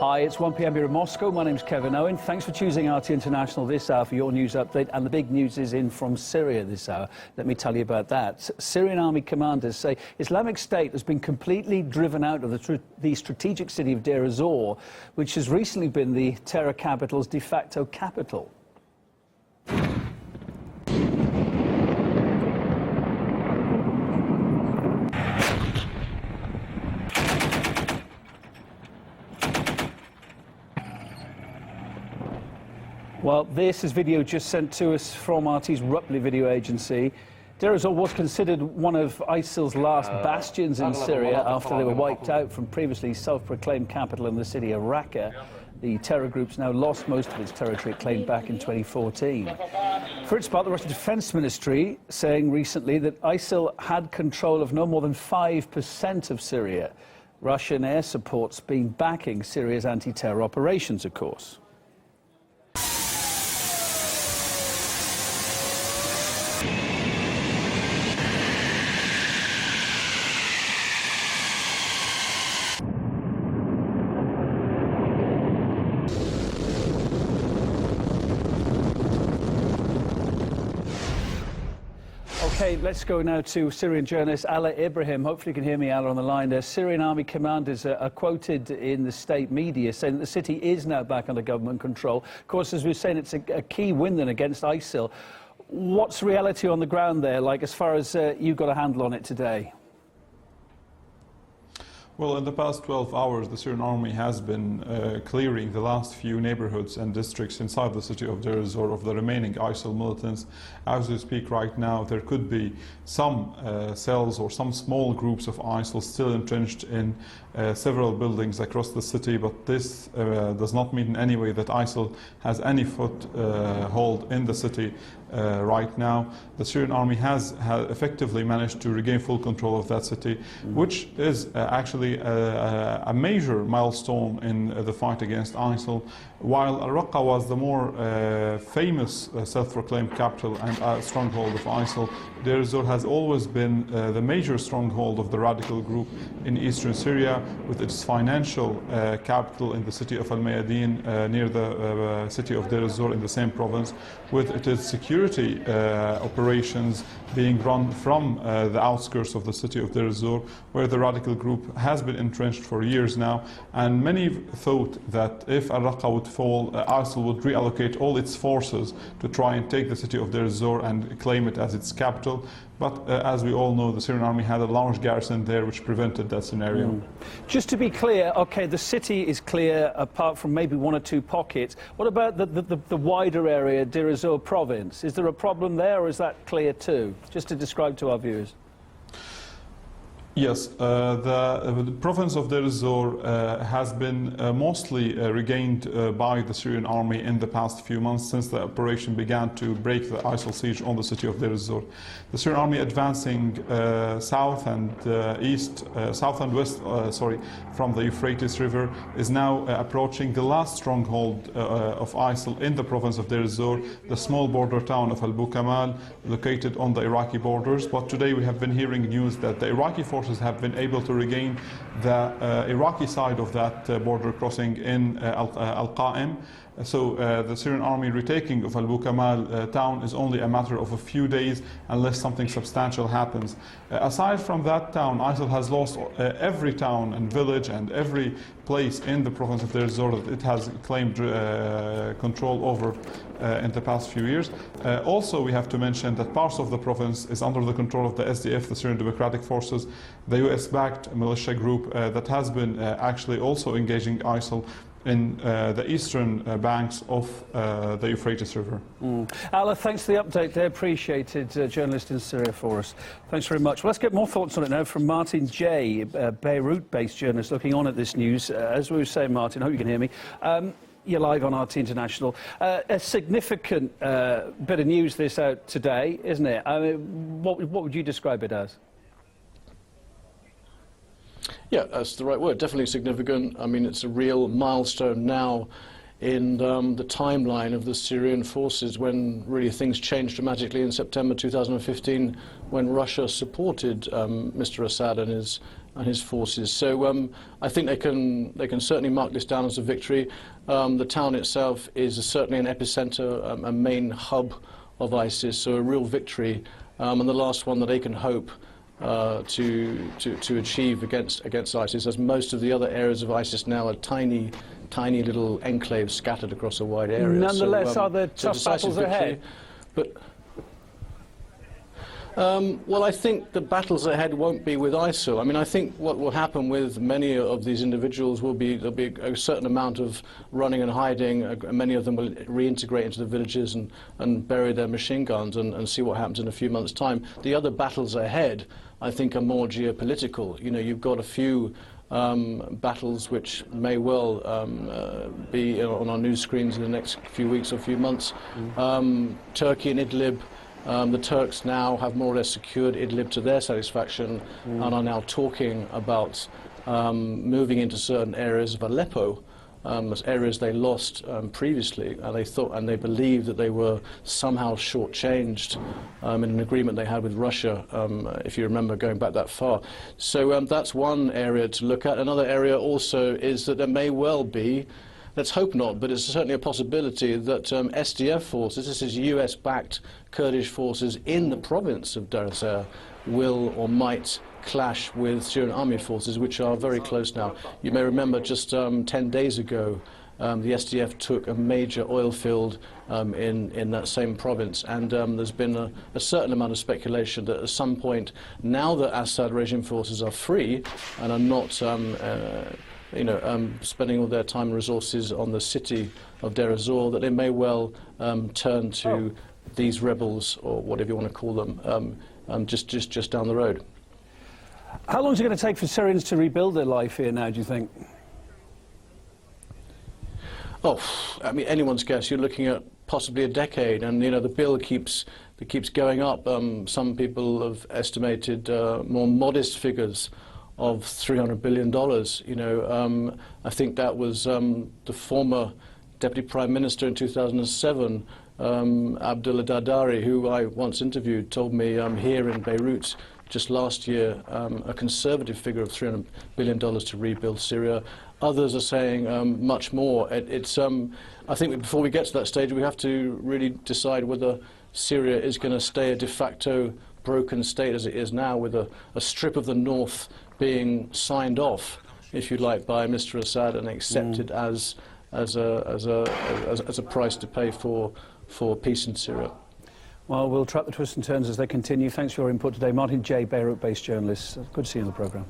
Hi, it's 1 p.m. here in Moscow. My name's Kevin Owen. Thanks for choosing RT International this hour for your news update. And the big news is in from Syria this hour. Let me tell you about that. Syrian army commanders say Islamic State has been completely driven out of the strategic city of Deir ez-Zor, which has recently been the terror capital's de facto capital. Well, this is video just sent to us from RT's Ruppli video agency. Deir ez-Zor was considered one of ISIL's last bastions in Syria after they were wiped out from previously self-proclaimed capital in the city of Raqqa. The terror group's now lost most of its territory it claimed back in 2014. For its part, the Russian Defense Ministry saying recently that ISIL had control of no more than 5% of Syria. Russian air support's been backing Syria's anti-terror operations, of course. Okay, let's go now to Syrian journalist Ala Ibrahim. Hopefully you can hear me, Ala, on the line. Syrian army commanders are quoted in the state media saying that the city is now back under government control. Of course, as we were saying, it's a key win then against ISIL. What's reality on the ground there, like, as far as you've got a handle on it today? Well, in the past 12 hours, the Syrian army has been clearing the last few neighborhoods and districts inside the city of Deir ez-Zor of the remaining ISIL militants. As we speak right now, there could be some cells or some small groups of ISIL still entrenched in several buildings across the city, but this does not mean in any way that ISIL has any foothold in the city right now. The Syrian army has effectively managed to regain full control of that city, which is actually a major milestone in the fight against ISIL. While Raqqa was the more famous self-proclaimed capital and stronghold of ISIL, Deir ez-Zor has always been the major stronghold of the radical group in eastern Syria, with its financial capital in the city of Al-Mayadin near the city of Deir ez-Zor in the same province, with its security operations being run from the outskirts of the city of Deir ez-Zor, where the radical group has been entrenched for years now. And many thought that if Raqqa would fall, ISIL would reallocate all its forces to try and take the city of Deir ez-Zor and claim it as its capital. But as we all know, the Syrian army had a large garrison there which prevented that scenario. Just to be clear, okay, the city is clear apart from maybe one or two pockets. What about the wider area, Deir ez-Zor province? Is there a problem there, or is that clear too? Just to describe to our viewers. Yes, the province of Deir ez-Zor has been mostly regained by the Syrian army in the past few months since the operation began to break the ISIL siege on the city of Deir ez-Zor. The Syrian army advancing south and west, from the Euphrates River is now approaching the last stronghold of ISIL in the province of Deir ez-Zor, the small border town of Al-Bukamal, located on the Iraqi borders. But today we have been hearing news that the Iraqi forces have been able to regain the Iraqi side of that border crossing in Al-Qa'im. So the Syrian army retaking of Al-Bukamal town is only a matter of a few days unless something substantial happens. Aside from that town, ISIL has lost every town and village and every place in the province of Deir ez-Zor that it has claimed control over in the past few years. Also, we have to mention that parts of the province is under the control of the SDF, the Syrian Democratic Forces, the US-backed militia group that has been actually also engaging ISIL in the eastern banks of the Euphrates River. Ala, thanks for the update there. Appreciated, journalist in Syria for us. Thanks very much. Well, let's get more thoughts on it now from Martin J, Beirut-based journalist looking on at this news. As we were saying, Martin, I hope you can hear me. You're live on RT International. A significant bit of news this out today, isn't it? I mean, what would you describe it as? Yeah, that's the right word. Definitely significant. I mean, it's a real milestone now in the timeline of the Syrian forces, when really things changed dramatically in September 2015, when Russia supported Mr. Assad and his and his forces. So I think they can certainly mark this down as a victory. The town itself is certainly an epicenter, a main hub of ISIS, so a real victory, and the last one that they can hope to achieve against ISIS, as most of the other areas of ISIS now are tiny little enclaves scattered across a wide area. Nonetheless, so, are there tough battles ahead? But well, I think the battles ahead won't be with ISIL. I mean, I think what will happen with many of these individuals will be there'll be a certain amount of running and hiding. Many of them will reintegrate into the villages and bury their machine guns and see what happens in a few months' time. The other battles ahead, I think, are more geopolitical. You know, you've got a few battles which may well be on our news screens in the next few weeks or few months. Turkey and Idlib. The Turks now have more or less secured Idlib to their satisfaction and are now talking about moving into certain areas of Aleppo, areas they lost previously, and they believed that they were somehow shortchanged in an agreement they had with Russia, if you remember going back that far. So that's one area to look at. Another area also is that there may well be, let's hope not, but it's certainly a possibility that SDF forces, this is US-backed Kurdish forces in the province of Dar will or might clash with Syrian army forces, which are very close now. You may remember just 10 days ago, the SDF took a major oil field in that same province, and there's been a certain amount of speculation that at some point, now that Assad regime forces are free and are not spending all their time and resources on the city of Deir ez-Zor, that they may well turn to these rebels, or whatever you want to call them, just down the road. How long is it going to take for Syrians to rebuild their life here now, do you think? Oh, I mean, anyone's guess. You're looking at possibly a decade, and the bill keeps going up. Some people have estimated more modest figures of $300 billion. I think that was the former Deputy Prime Minister in 2007, Abdullah Dari, who I once interviewed, told me here in Beirut just last year a conservative figure of $300 billion to rebuild Syria. Others are saying much more. I think before we get to that stage, we have to really decide whether Syria is going to stay a de facto broken state as it is now, with a strip of the north being signed off, if you like, by Mr. Assad and accepted as a price to pay for peace in Syria. Well, we'll track the twists and turns as they continue. Thanks for your input today. Martin J., Beirut-based journalist. Good to see you on the programme.